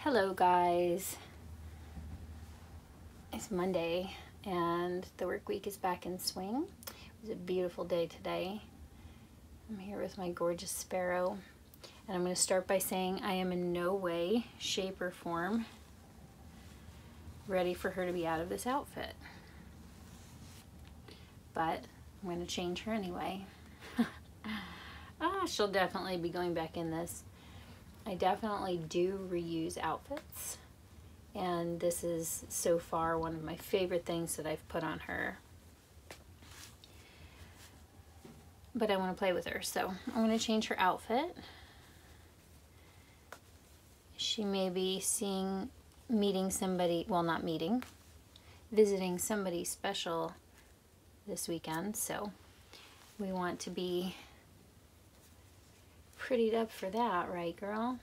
Hello guys, it's Monday and the work week is back in swing. It was a beautiful day today. I'm here with my gorgeous Sparrow and I'm going to start by saying I am in no way, shape, or form ready for her to be out of this outfit. But I'm going to change her anyway. She'll definitely be going back in this. I definitely do reuse outfits, and this is so far one of my favorite things that I've put on her. But I want to play with her, so I'm going to change her outfit. She may be meeting somebody, well, not meeting, visiting somebody special this weekend, so we want to be prettied up for that, right, girl?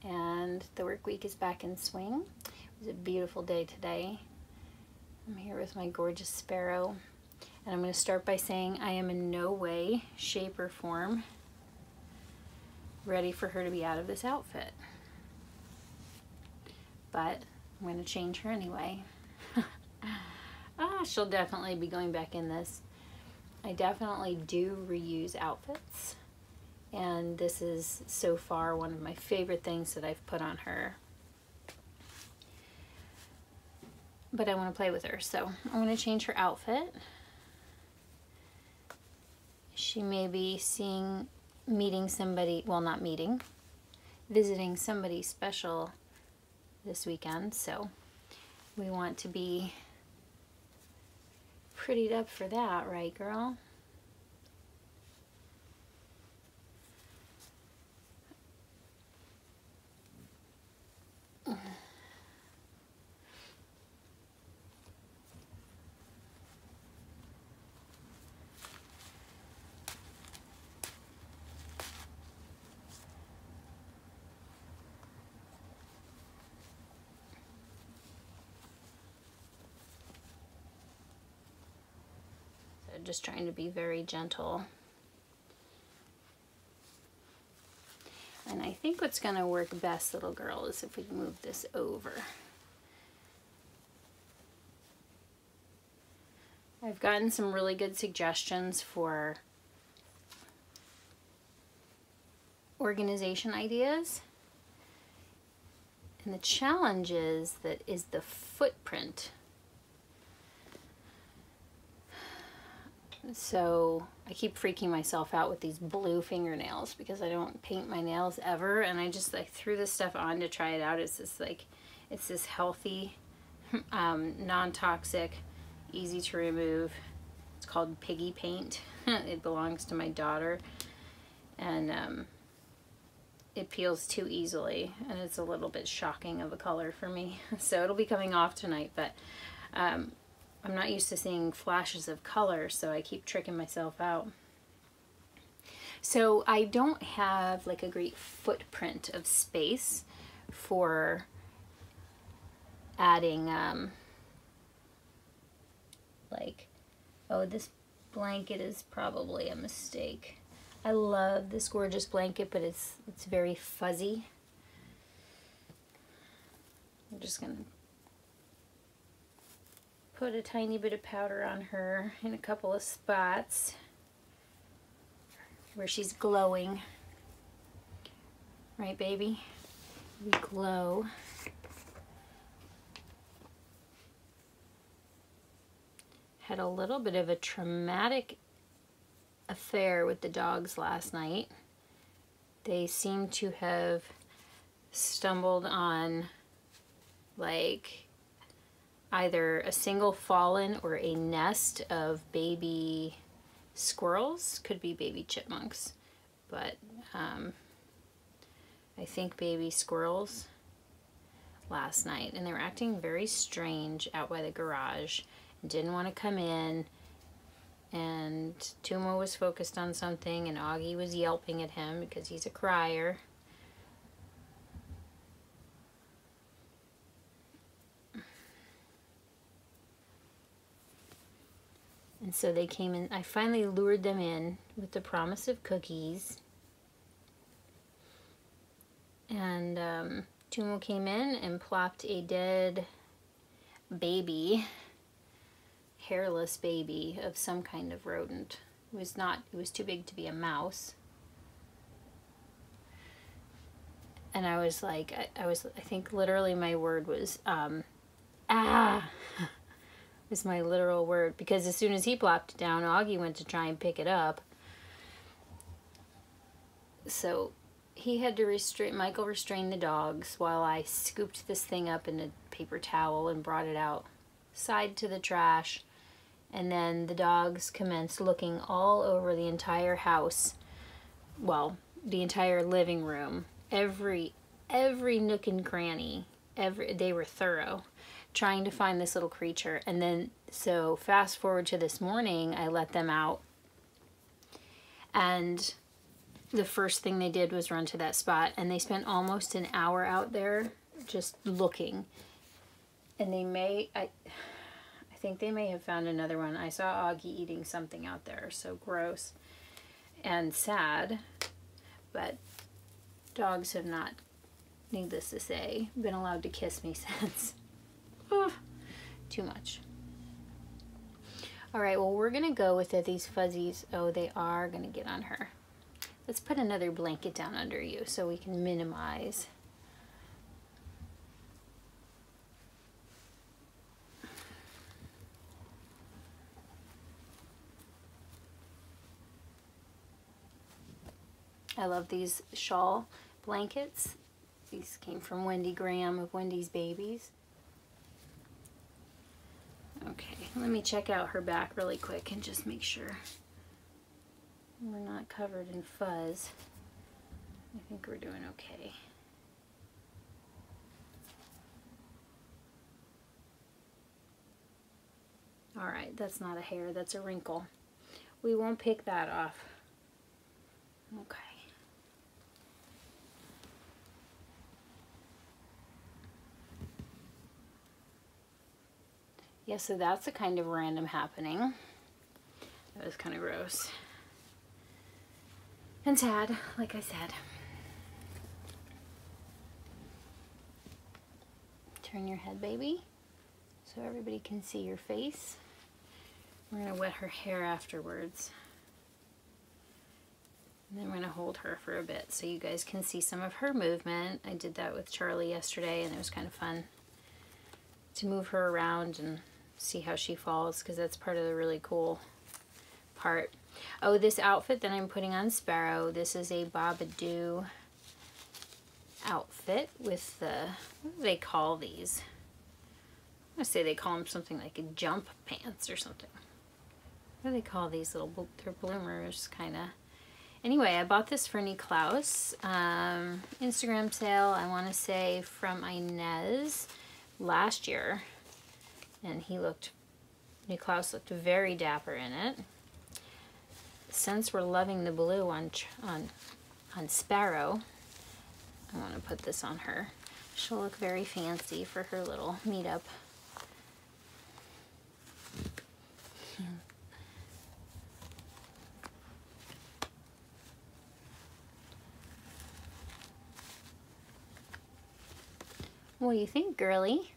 And the work week is back in swing. It was a beautiful day today. I'm here with my gorgeous Sparrow and I'm going to start by saying I am in no way, shape, or form ready for her to be out of this outfit. But I'm going to change her anyway. She'll definitely be going back in this. I definitely do reuse outfits. And this is so far one of my favorite things that I've put on her. But I want to play with her, so I'm going to change her outfit. She may be meeting somebody, well, not meeting, visiting somebody special this weekend, so we want to be prettied up for that, right, girl? Just trying to be very gentle. And I think what's going to work best, little girl, is if we move this over. I've gotten some really good suggestions for organization ideas. And the challenge is the footprint. So I keep freaking myself out with these blue fingernails because I don't paint my nails ever, and I threw this stuff on to try it out. It's this healthy, non-toxic, easy to remove. It's called Piggy Paint. It belongs to my daughter, and it peels too easily, and it's a little bit shocking of a color for me. So it'll be coming off tonight, but I'm not used to seeing flashes of color, so I keep tricking myself out. So I don't have like a great footprint of space for adding oh, this blanket is probably a mistake. I love this gorgeous blanket, but it's very fuzzy. I'm just gonna put a tiny bit of powder on her in a couple of spots where she's glowing. Right, baby? We glow. Had a little bit of a traumatic affair with the dogs last night. They seem to have stumbled on like either a single fallen or a nest of baby squirrels. Could be baby chipmunks, but I think baby squirrels. last night, and they were acting very strange out by the garage. Didn't want to come in, and Tumo was focused on something, and Augie was yelping at him because he's a crier. And so they came in. I finally lured them in with the promise of cookies. And Tumo came in and plopped a dead baby, hairless baby of some kind of rodent. It was too big to be a mouse. And I was like, I think literally my word was, ah, is my literal word. Because as soon as he plopped it down, Augie went to try and pick it up. So he had to Michael restrained the dogs while I scooped this thing up in a paper towel and brought it outside to the trash. And then the dogs commenced looking all over the entire house. Well, the entire living room. Every nook and cranny. They were thorough, trying to find this little creature. And then, so fast forward to this morning, I let them out. And the first thing they did was run to that spot, and they spent almost an hour out there just looking. And I think they may have found another one. I saw Augie eating something out there, so gross and sad. But dogs have not, needless to say, been allowed to kiss me since. Too much. All right, well, we're gonna go with these fuzzies. Oh, they are gonna get on her. Let's put another blanket down under you so we can minimize. I love these shawl blankets. These came from Wendy Graham of Wendy's Babies. Okay, let me check out her back really quick and just make sure we're not covered in fuzz. I think we're doing okay. All right, that's not a hair, that's a wrinkle. We won't pick that off. Okay. Yeah, so that's a kind of random happening. That was kind of gross. And sad, like I said. Turn your head, baby, so everybody can see your face. We're gonna wet her hair afterwards. And then we're gonna hold her for a bit so you guys can see some of her movement. I did that with Charlie yesterday, and it was kind of fun to move her around and see how she falls, because that's part of the really cool part. Oh, this outfit that I'm putting on Sparrow, this is a Babadoo outfit with the, what do they call these? I'm gonna say they call them something like a jump pants or something. What do they call these little, they're bloomers, kind of. Anyway, I bought this for Niklaus. Instagram sale, I want to say from Inez last year. And Niklaus looked very dapper in it. Since we're loving the blue on Sparrow, I want to put this on her. She'll look very fancy for her little meetup. What do you think, girly?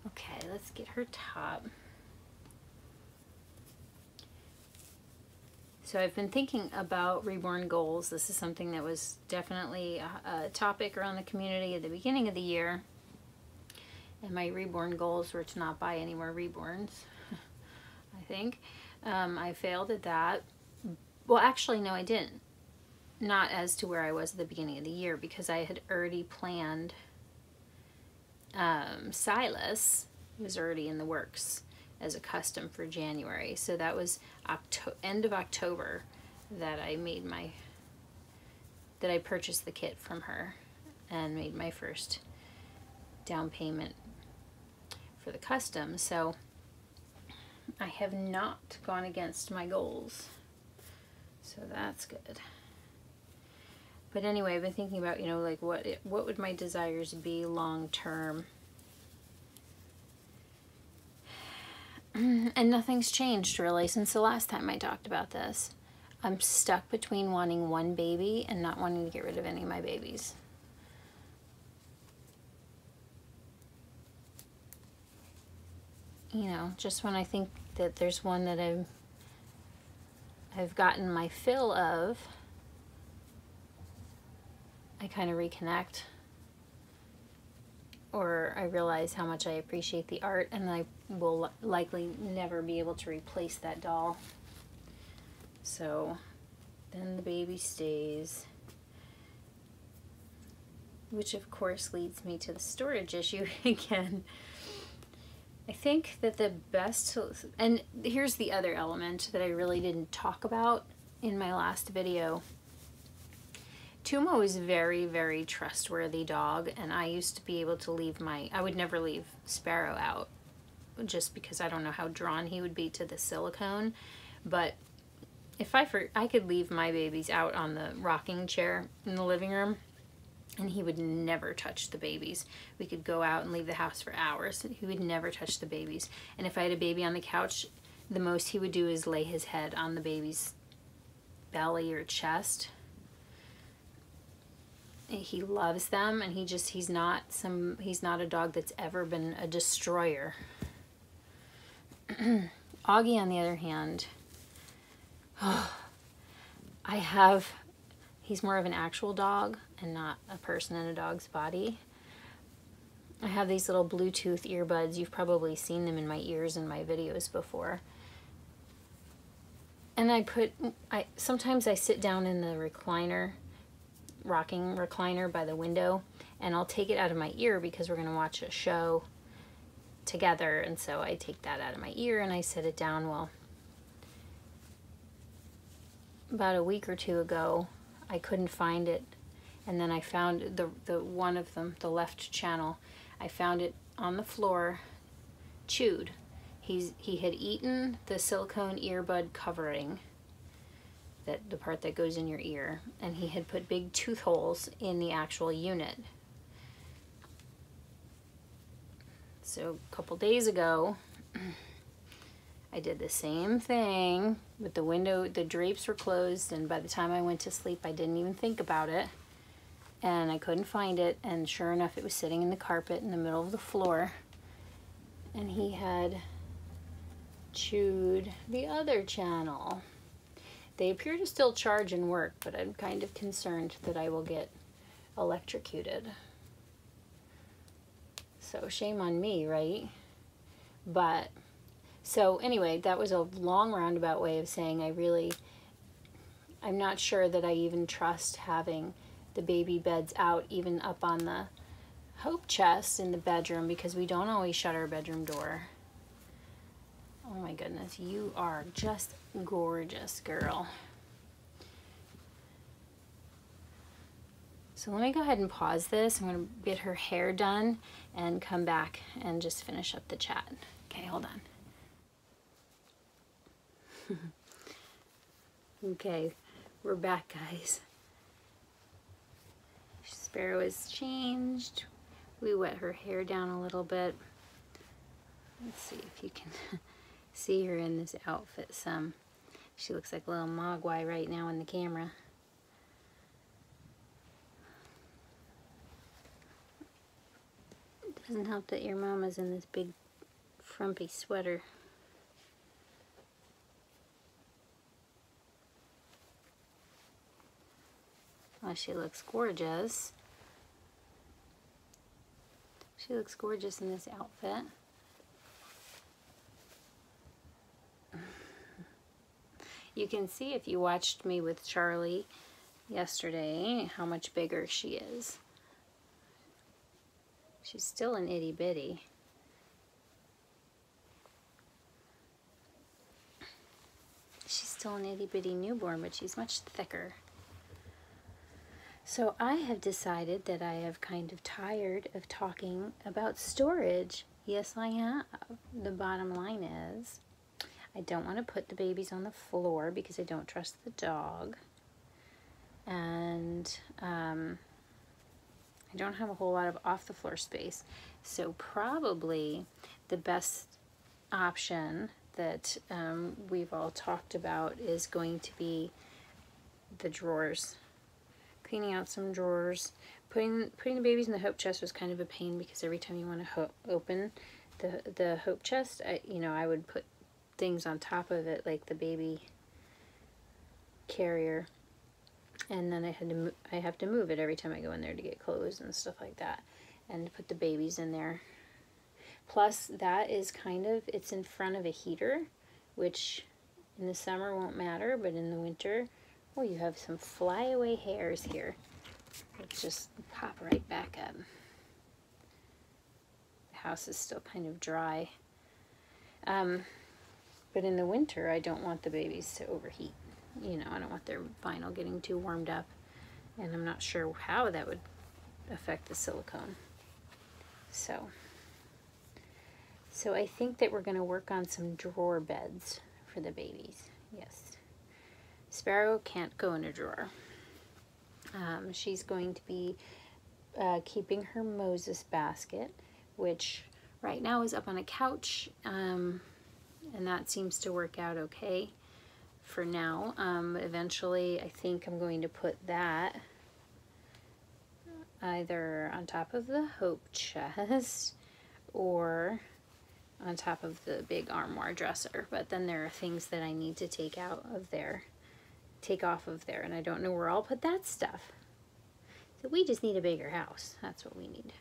Okay, let's get her top. So I've been thinking about reborn goals. This is something that was definitely a topic around the community at the beginning of the year. And my reborn goals were to not buy any more reborns, I think. I failed at that. Well, actually, no, I didn't. Not as to where I was at the beginning of the year, because I had already planned Silas was already in the works as a custom for January. So that was end of October that I purchased the kit from her. and made my first down payment for the custom. So I have not gone against my goals. So that's good. But anyway, I've been thinking about, you know, like what would my desires be long term? And nothing's changed really since the last time I talked about this. I'm stuck between wanting one baby and not wanting to get rid of any of my babies. You know, just when I think that there's one that I've gotten my fill of, I kind of reconnect, or I realize how much I appreciate the art, and I will likely never be able to replace that doll. So then the baby stays, which of course leads me to the storage issue again. I think that the best, and here's the other element that I really didn't talk about in my last video. Tumo is a very, very trustworthy dog, and I used to be able to I would never leave Sparrow out, just because I don't know how drawn he would be to the silicone. But if I could leave my babies out on the rocking chair in the living room, and he would never touch the babies. We could go out and leave the house for hours, and he would never touch the babies. And if I had a baby on the couch, the most he would do is lay his head on the baby's belly or chest. He loves them, and he's not a dog that's ever been a destroyer. Augie, on the other hand, he's more of an actual dog and not a person in a dog's body. I have these little Bluetooth earbuds. You've probably seen them in my ears in my videos before. And sometimes I sit down in the rocking recliner by the window, and I'll take it out of my ear because we're going to watch a show together, and so I take that out of my ear and I set it down. Well, about a week or two ago, I couldn't find it, and then I found the one of them, the left channel. I found it on the floor, chewed. He had eaten the silicone earbud covering, the part that goes in your ear, and he had put big tooth holes in the actual unit. So a couple days ago, I did the same thing with the drapes were closed, and by the time I went to sleep, I didn't even think about it, and I couldn't find it, and sure enough, it was sitting in the carpet in the middle of the floor, and he had chewed the other channel. They appear to still charge and work, but I'm kind of concerned that I will get electrocuted. So shame on me, right? But, so anyway, that was a long roundabout way of saying I'm not sure that I even trust having the baby beds out, even up on the hope chest in the bedroom, because we don't always shut our bedroom door. Oh my goodness, you are just gorgeous, girl. So let me go ahead and pause this. I'm going to get her hair done and come back and just finish up the chat. Okay, hold on. Okay, we're back, guys. Sparrow is changed. We wet her hair down a little bit. Let's see if you can see her in this outfit some. She looks like a little mogwai right now in the camera. It doesn't help that your mama's in this big frumpy sweater. Oh, she looks gorgeous. She looks gorgeous in this outfit. You can see if you watched me with Charlie yesterday how much bigger she is. She's still an itty bitty. She's still an itty bitty newborn, but she's much thicker. So I have decided that I have kind of tired of talking about storage. Yes, I have. The bottom line is I don't want to put the babies on the floor because I don't trust the dog. And I don't have a whole lot of off the floor space. So probably the best option that we've all talked about is going to be the drawers. Cleaning out some drawers. Putting the babies in the hope chest was kind of a pain because every time you want to open the hope chest, I would put things on top of it like the baby carrier, and then I have to move it every time I go in there to get clothes and stuff like that, and put the babies in there. Plus that is it's in front of a heater, which in the summer won't matter, but in the winter, oh, you have some flyaway hairs here. Let's just pop right back up. The house is still kind of dry. But in the winter, I don't want the babies to overheat. I don't want their vinyl getting too warmed up. And I'm not sure how that would affect the silicone. So I think that we're going to work on some drawer beds for the babies. Yes. Sparrow can't go in a drawer. She's going to be keeping her Moses basket, which right now is up on a couch, and that seems to work out okay for now. Eventually, I think I'm going to put that either on top of the hope chest or on top of the big armoire dresser. But then there are things that I need to take off of there, and I don't know where I'll put that stuff. So we just need a bigger house. That's what we need.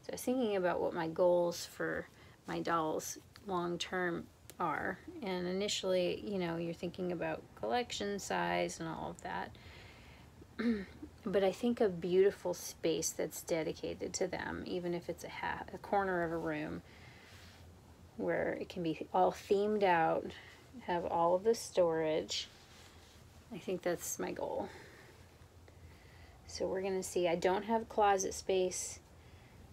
So I was thinking about what my goals for my dolls long term are, and initially, you're thinking about collection size and all of that. But I think a beautiful space that's dedicated to them, even if it's a corner of a room where it can be all themed out, have all of the storage. I think that's my goal. So we're going to see. I don't have closet space.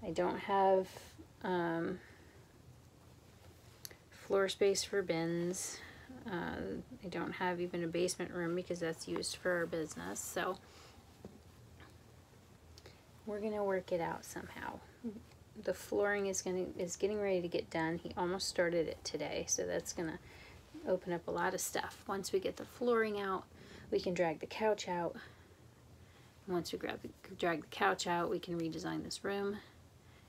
I don't have floor space for bins. I don't have even a basement room because that's used for our business. So we're going to work it out somehow. The flooring is getting ready to get done. He almost started it today, so that's going to open up a lot of stuff. Once we get the flooring out, we can drag the couch out. Once we drag the couch out, we can redesign this room,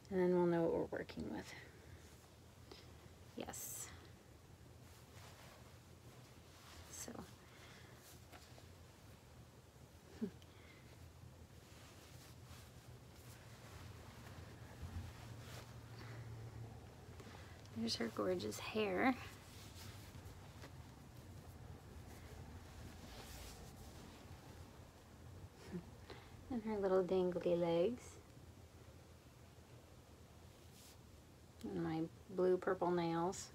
and then we'll know what we're working with. Yes. So. There's her gorgeous hair. And her little dangly legs. And my blue-purple nails.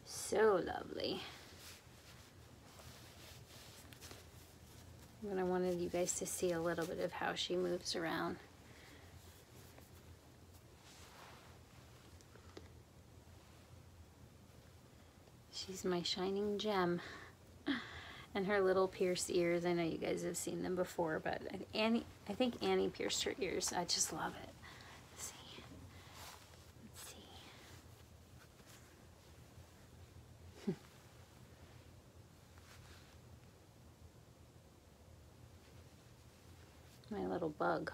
So lovely. But I wanted you guys to see a little bit of how she moves around. She's my shining gem. And her little pierced ears, I know you guys have seen them before, but I think Annie pierced her ears. I just love it. Let's see. My little bug.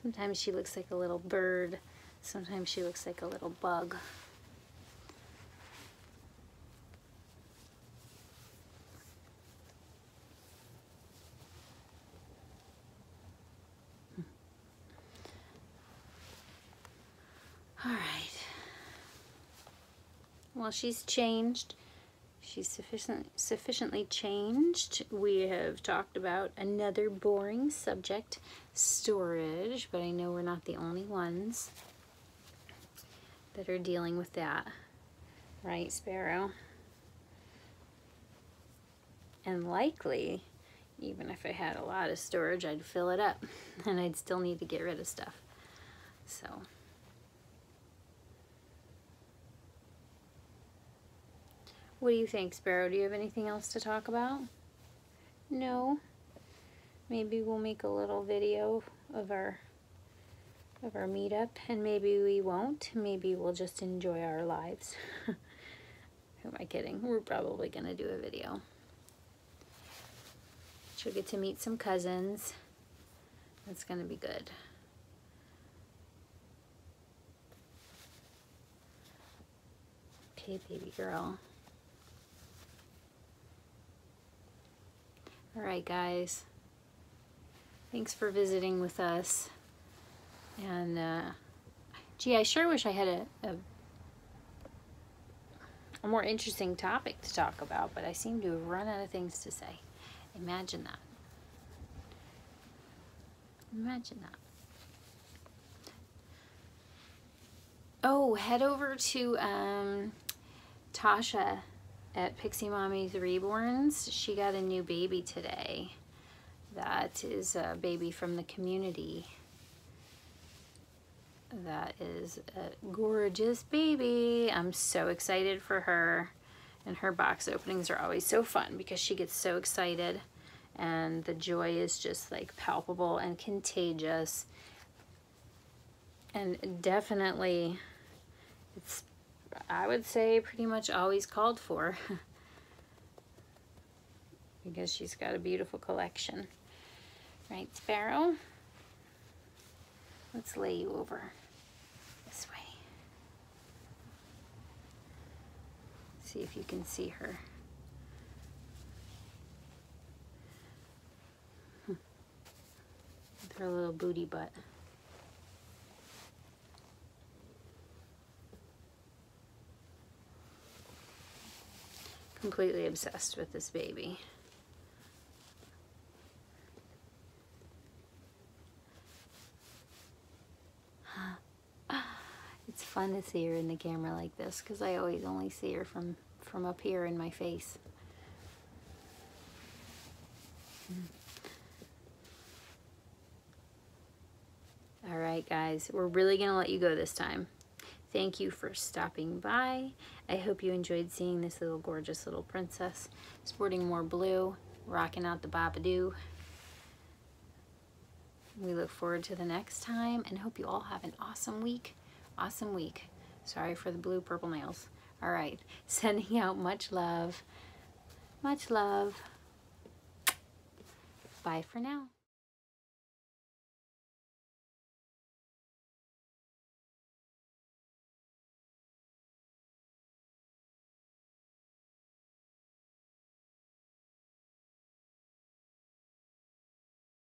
Sometimes she looks like a little bird. Sometimes she looks like a little bug. All right. Well, she's changed. She's sufficiently changed. We have talked about another boring subject, storage, but I know we're not the only ones that are dealing with that. Right, Sparrow? And likely, Even if I had a lot of storage, I'd fill it up and I'd still need to get rid of stuff. So. What do you think, Sparrow? Do you have anything else to talk about? No? Maybe we'll make a little video of our meetup, and maybe we won't. Maybe we'll just enjoy our lives. Who am I kidding? We're probably gonna do a video. She'll get to meet some cousins. That's gonna be good. Okay, baby girl. All right, guys. Thanks for visiting with us. And, gee, I sure wish I had a more interesting topic to talk about, but I seem to have run out of things to say. Imagine that. Imagine that. Oh, head over to Tasha at Pixie Mommy's Reborns. She got a new baby today. That is a baby from the community. That is a gorgeous baby. I'm so excited for her. And her box openings are always so fun because she gets so excited. And the joy is just like palpable and contagious. And definitely, it's, I would say, pretty much always called for. Because she's got a beautiful collection. Right, Sparrow? Let's lay you over this way. See if you can see her. With her little booty butt. Completely obsessed with this baby. It's fun to see her in the camera like this because I always only see her from up here in my face. All right, guys, we're really gonna let you go this time. Thank you for stopping by. I hope you enjoyed seeing this little gorgeous little princess sporting more blue, rocking out the Babadoo. We look forward to the next time and hope you all have an awesome week. Awesome week. Sorry for the blue purple nails. All right, sending out much love. Much love. Bye for now.